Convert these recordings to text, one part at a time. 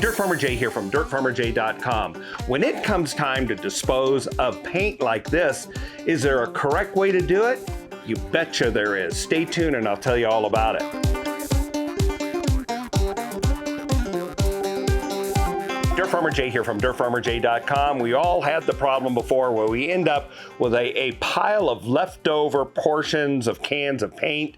Dirt Farmer Jay here from dirtfarmerjay.com. When it comes time to dispose of paint like this, is there a correct way to do it? You betcha there is. Stay tuned and I'll tell you all about it. Dirt Farmer Jay here from dirtfarmerjay.com. We all had the problem before where we end up with a pile of leftover portions of cans of paint,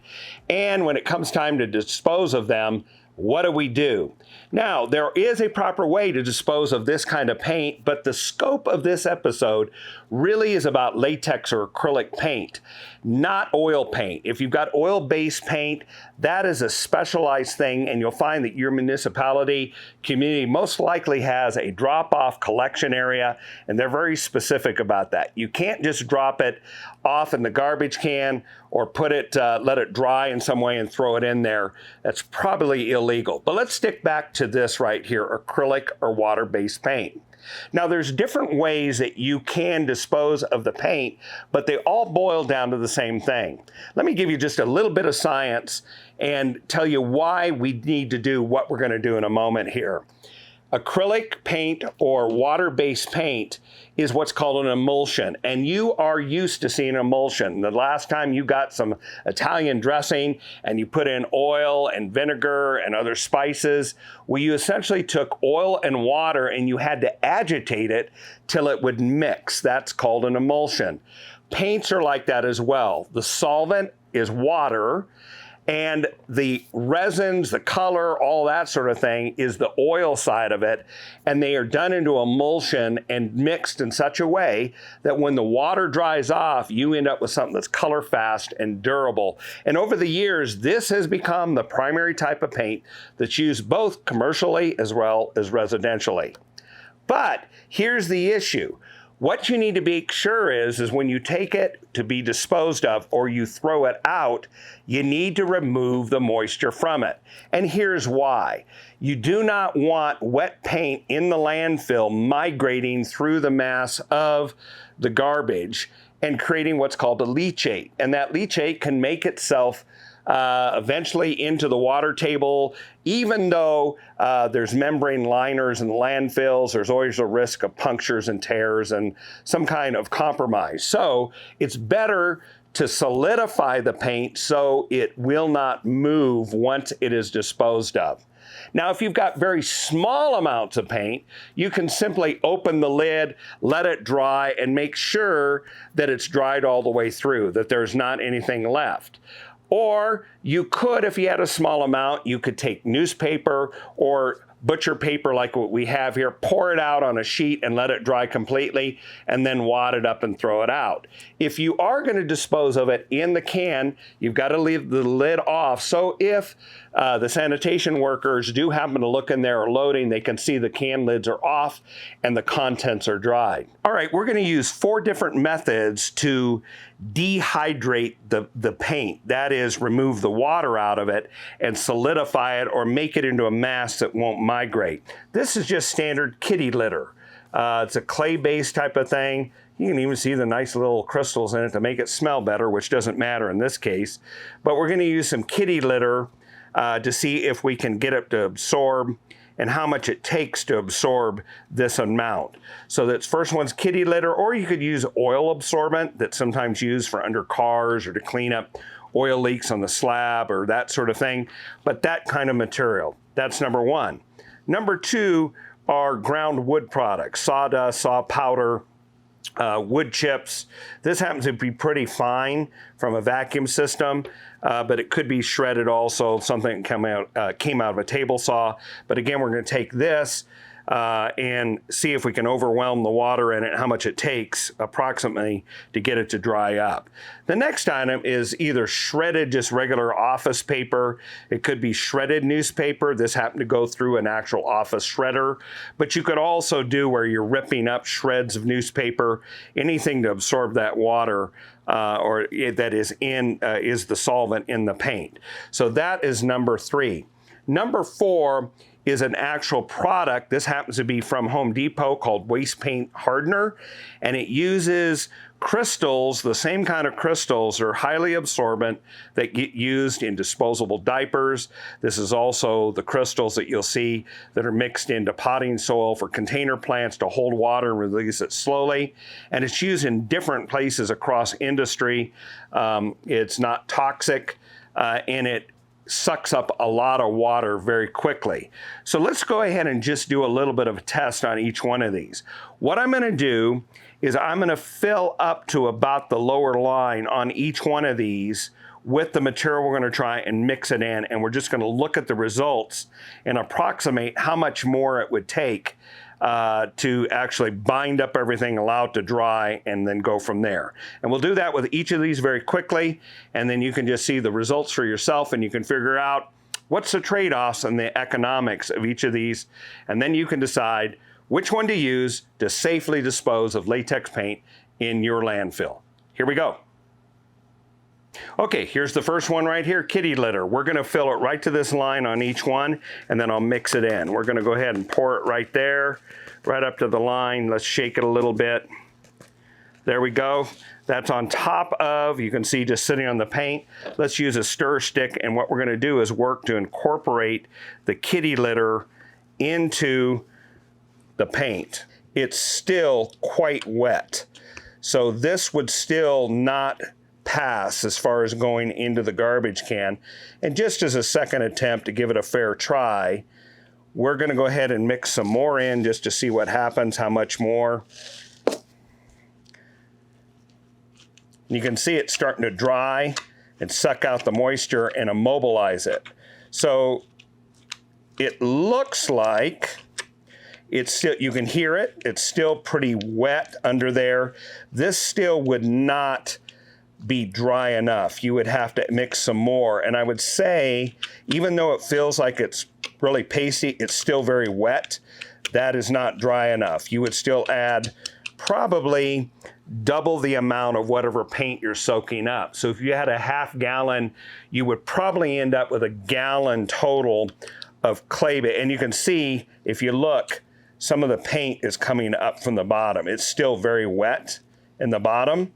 and when it comes time to dispose of them, what do? Now, there is a proper way to dispose of this kind of paint, but the scope of this episode really is about latex or acrylic paint, not oil paint. If you've got oil-based paint, that is a specialized thing, and you'll find that your municipality, community most likely has a drop-off collection area, and they're very specific about that. You can't just drop it off in the garbage can or put it, let it dry in some way and throw it in there. That's probably illegal. But let's stick back to this right here, acrylic or water-based paint. Now, there's different ways that you can dispose of the paint, but they all boil down to the same thing. Let me give you just a little bit of science and tell you why we need to do what we're going to do in a moment here. Acrylic paint or water-based paint is what's called an emulsion, and you are used to seeing emulsion. The last time you got some Italian dressing and you put in oil and vinegar and other spices, well, you essentially took oil and water and you had to agitate it till it would mix. That's called an emulsion. Paints are like that as well. The solvent is water, and the resins, the color, all that sort of thing is the oil side of it, and they are done into emulsion and mixed in such a way that when the water dries off, you end up with something that's color fast and durable. And over the years, this has become the primary type of paint that's used both commercially as well as residentially. But here's the issue. What you need to be sure is when you take it to be disposed of or you throw it out, you need to remove the moisture from it. And here's why. You do not want wet paint in the landfill migrating through the mass of the garbage and creating what's called a leachate. And that leachate can make itself eventually into the water table. Even though there's membrane liners in the landfills, there's always a risk of punctures and tears and some kind of compromise. So it's better to solidify the paint so it will not move once it is disposed of. Now, if you've got very small amounts of paint, you can simply open the lid, let it dry, and make sure that it's dried all the way through, that there's not anything left. Or you could, if you had a small amount, you could take newspaper or butcher paper like what we have here, pour it out on a sheet and let it dry completely, and then wad it up and throw it out. If you are going to dispose of it in the can, you've got to leave the lid off. So if the sanitation workers do happen to look in there or loading, they can see the can lids are off and the contents are dry. All right, we're going to use 4 different methods to dehydrate the paint. That is, remove the water out of it and solidify it or make it into a mass that won't migrate. This is just standard kitty litter. It's a clay-based type of thing. You can even see the nice little crystals in it to make it smell better, which doesn't matter in this case. But we're going to use some kitty litter to see if we can get it to absorb and how much it takes to absorb this amount. So that's first one's kitty litter, or you could use oil absorbent that's sometimes used for under cars or to clean up oil leaks on the slab or that sort of thing. But that kind of material, that's number 1. Number 2 are ground wood products, sawdust, saw powder, wood chips. This happens to be pretty fine from a vacuum system, but it could be shredded also, something that came out of a table saw. But again, we're going to take this and see if we can overwhelm the water in it, how much it takes approximately to get it to dry up. The next item is either shredded, just regular office paper. It could be shredded newspaper. This happened to go through an actual office shredder, but you could also do where you're ripping up shreds of newspaper, anything to absorb that water or that is the solvent in the paint. So that is number 3. Number 4 is an actual product. This happens to be from Home Depot called Waste Paint Hardener, and it uses crystals, the same kind of crystals are highly absorbent that get used in disposable diapers. This is also the crystals that you'll see that are mixed into potting soil for container plants to hold water and release it slowly. And it's used in different places across industry. It's not toxic, and it sucks up a lot of water very quickly. So let's go ahead and just do a little bit of a test on each one of these. What I'm going to do is I'm going to fill up to about the lower line on each one of these with the material we're going to try and mix it in, and we're just going to look at the results and approximate how much more it would take to actually bind up everything, allow it to dry, and then go from there. And we'll do that with each of these very quickly, and then you can just see the results for yourself, and you can figure out what's the trade-offs and the economics of each of these, and then you can decide which one to use to safely dispose of latex paint in your landfill. Here we go. Okay, here's the first one right here, kitty litter. We're gonna fill it right to this line on each one, and then I'll mix it in. We're gonna go ahead and pour it right there, right up to the line. Let's shake it a little bit. There we go. That's on top of, you can see just sitting on the paint. Let's use a stir stick, and what we're gonna do is work to incorporate the kitty litter into the paint. It's still quite wet, so this would still not pass as far as going into the garbage can. And just as a second attempt to give it a fair try, we're going to go ahead and mix some more in just to see what happens, how much more. You can see it starting to dry and suck out the moisture and immobilize it. So it looks like it's still, you can hear it, it's still pretty wet under there. This still would not be dry enough. You would have to mix some more. And I would say, even though it feels like it's really pasty, it's still very wet. That is not dry enough. You would still add probably double the amount of whatever paint you're soaking up. So if you had a half gallon, you would probably end up with a gallon total of clay. And you can see, if you look, some of the paint is coming up from the bottom. It's still very wet in the bottom.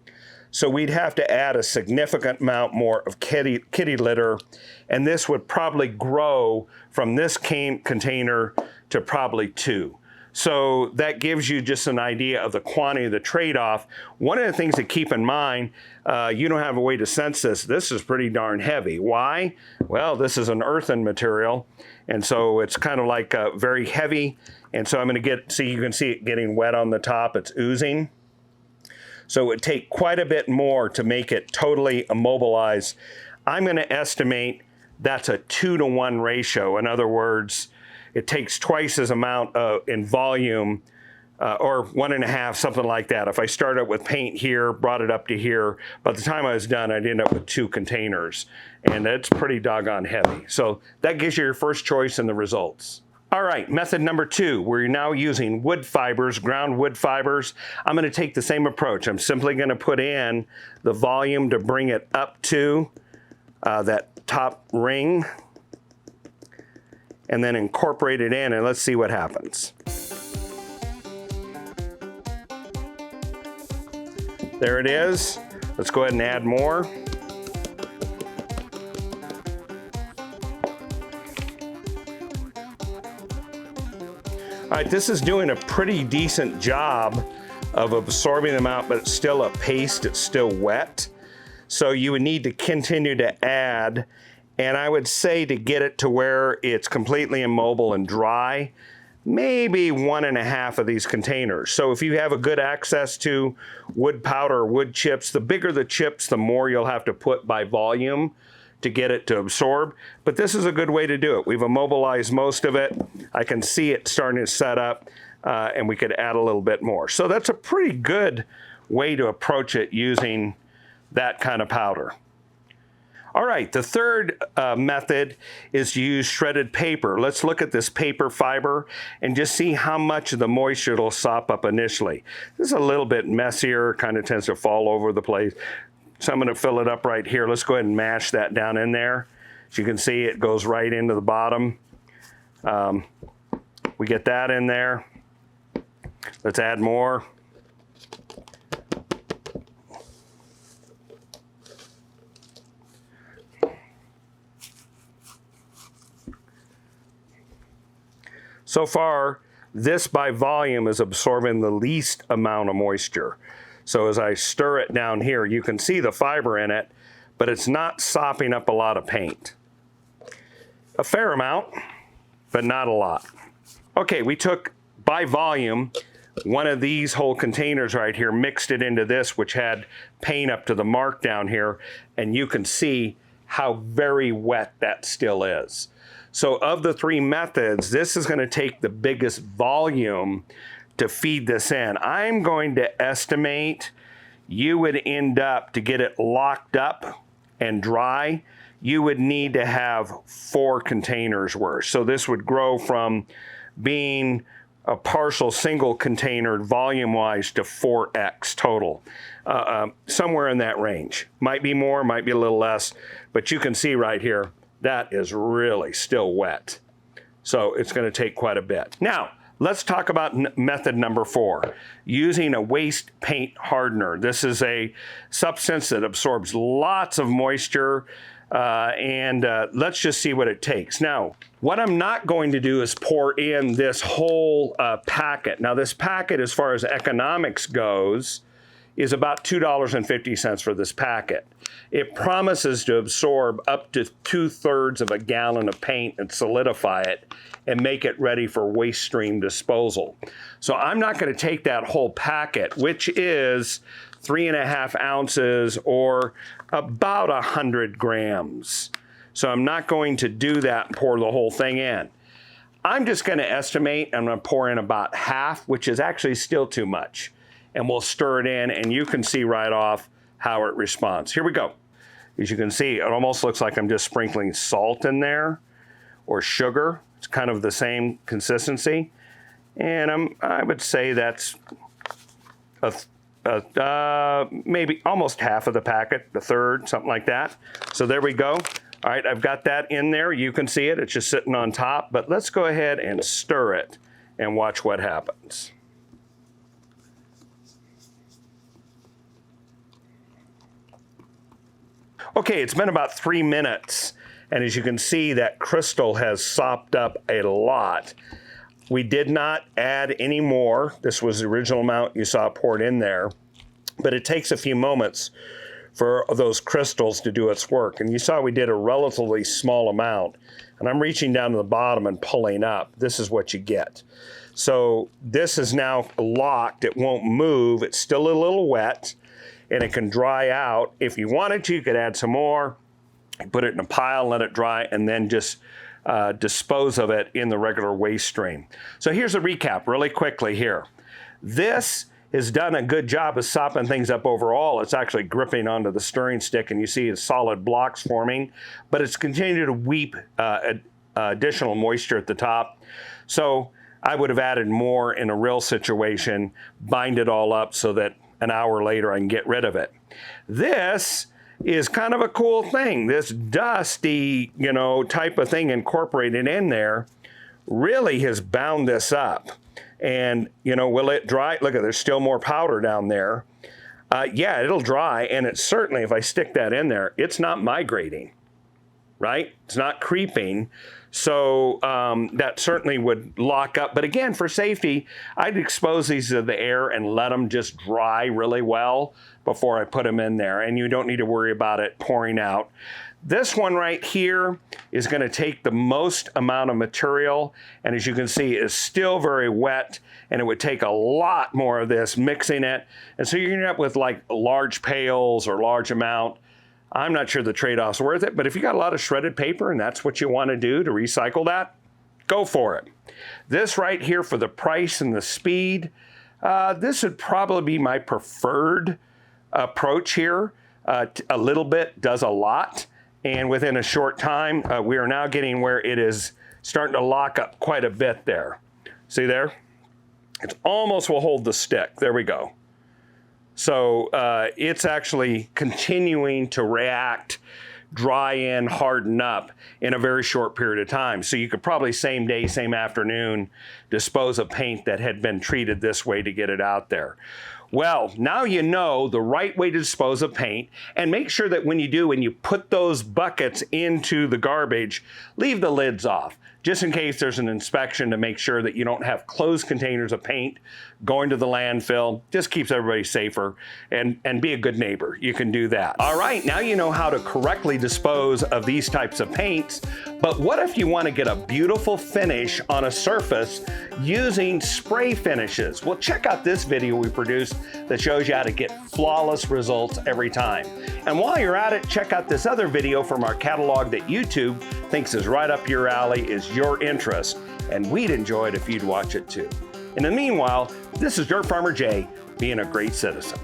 So we'd have to add a significant amount more of kitty litter, and this would probably grow from this container to probably 2. So that gives you just an idea of the quantity of the trade-off. One of the things to keep in mind, you don't have a way to sense this. This is pretty darn heavy. Why? Well, this is an earthen material, and so it's kind of like very heavy. And so I'm going to see, you can see it getting wet on the top. It's oozing. So it would take quite a bit more to make it totally immobilized. I'm going to estimate that's a 2-to-1 ratio. In other words, it takes twice as amount in volume, or 1.5, something like that. If I started with paint here, brought it up to here, by the time I was done, I'd end up with 2 containers. And that's pretty doggone heavy. So that gives you your first choice in the results. All right, method number 2, we're now using wood fibers, ground wood fibers. I'm going to take the same approach. I'm simply going to put in the volume to bring it up to that top ring, and then incorporate it in, and let's see what happens. There it is. Let's go ahead and add more. All right, this is doing a pretty decent job of absorbing them out, but it's still a paste, it's still wet. So you would need to continue to add, and I would say to get it to where it's completely immobile and dry, maybe 1.5 of these containers. So if you have a good access to wood powder or wood chips, the bigger the chips, the more you'll have to put by volume to get it to absorb. But this is a good way to do it. We've immobilized most of it. I can see it starting to set up, and we could add a little bit more. So that's a pretty good way to approach it using that kind of powder. All right, the third method is to use shredded paper. Let's look at this paper fiber and just see how much of the moisture it'll sop up initially. This is a little bit messier, kind of tends to fall over the place. So I'm going to fill it up right here. Let's go ahead and mash that down in there. As you can see, it goes right into the bottom. We get that in there. Let's add more. So far, this by volume is absorbing the least amount of moisture. So as I stir it down here, you can see the fiber in it, but it's not sopping up a lot of paint. A fair amount, but not a lot. Okay, we took by volume one of these whole containers right here, mixed it into this, which had paint up to the mark down here, and you can see how very wet that still is. So of the three methods, this is going to take the biggest volume to feed this in. I'm going to estimate you would end up, to get it locked up and dry, you would need to have 4 containers worth. So this would grow from being a partial single container volume-wise to 4x total. Somewhere in that range. Might be more, might be a little less, but you can see right here, that is really still wet. So it's going to take quite a bit. Now, let's talk about method number 4, using a waste paint hardener. This is a substance that absorbs lots of moisture, and let's just see what it takes. Now, what I'm not going to do is pour in this whole packet. Now, this packet, as far as economics goes, is about $2.50 for this packet. It promises to absorb up to 2/3 of a gallon of paint and solidify it and make it ready for waste stream disposal. So I'm not going to take that whole packet, which is 3.5 ounces or about 100 grams. So I'm not going to do that and pour the whole thing in. I'm just going to estimate, I'm going to pour in about half, which is actually still too much. And we'll stir it in, and you can see right off how it responds. Here we go. As you can see, it almost looks like I'm just sprinkling salt in there or sugar. It's kind of the same consistency. And I would say that's maybe almost half of the packet, a third, something like that. So there we go. All right, I've got that in there. You can see it. It's just sitting on top. But let's go ahead and stir it and watch what happens. Okay, it's been about 3 minutes, and as you can see, that crystal has sopped up a lot. We did not add any more. This was the original amount you saw poured in there, but it takes a few moments for those crystals to do its work. And you saw we did a relatively small amount, and I'm reaching down to the bottom and pulling up. This is what you get. So this is now locked. It won't move. It's still a little wet, and it can dry out. If you wanted to, you could add some more, put it in a pile, let it dry, and then just dispose of it in the regular waste stream. So here's a recap really quickly here. This has done a good job of sopping things up overall. It's actually gripping onto the stirring stick, and you see it's solid blocks forming, but it's continued to weep additional moisture at the top. So I would have added more in a real situation, bind it all up so that an hour later I can get rid of it. This is kind of a cool thing. This dusty, type of thing incorporated in there really has bound this up. And, will it dry? Look, there's still more powder down there. Yeah, it'll dry, and it's certainly, if I stick that in there, it's not migrating, right? It's not creeping. So that certainly would lock up. But again, for safety, I'd expose these to the air and let them just dry really well before I put them in there. And you don't need to worry about it pouring out. This one right here is going to take the most amount of material. And as you can see, it's still very wet. And it would take a lot more of this, mixing it. And so you're going to end up with like large pails or large amount. I'm not sure the trade-off's worth it, but if you got a lot of shredded paper and that's what you want to do to recycle that, go for it. This right here for the price and the speed, this would probably be my preferred approach here. A little bit does a lot, and within a short time, we are now getting where it is starting to lock up quite a bit there. See there? It almost will hold the stick. There we go. So it's actually continuing to react dry in, harden up in a very short period of time. So you could probably same day, same afternoon, dispose of paint that had been treated this way to get it out there. Well, now you know the right way to dispose of paint, and make sure that when you do, when you put those buckets into the garbage, leave the lids off, just in case there's an inspection to make sure that you don't have closed containers of paint going to the landfill. Just keeps everybody safer, and be a good neighbor. You can do that. All right, now you know how to correctly dispose of these types of paints, but what if you want to get a beautiful finish on a surface using spray finishes? Well, check out this video we produced that shows you how to get flawless results every time. And while you're at it, check out this other video from our catalog that YouTube thinks is right up your alley, is your interest, and we'd enjoy it if you'd watch it too. In the meanwhile, this is Dirt Farmer Jay being a great citizen.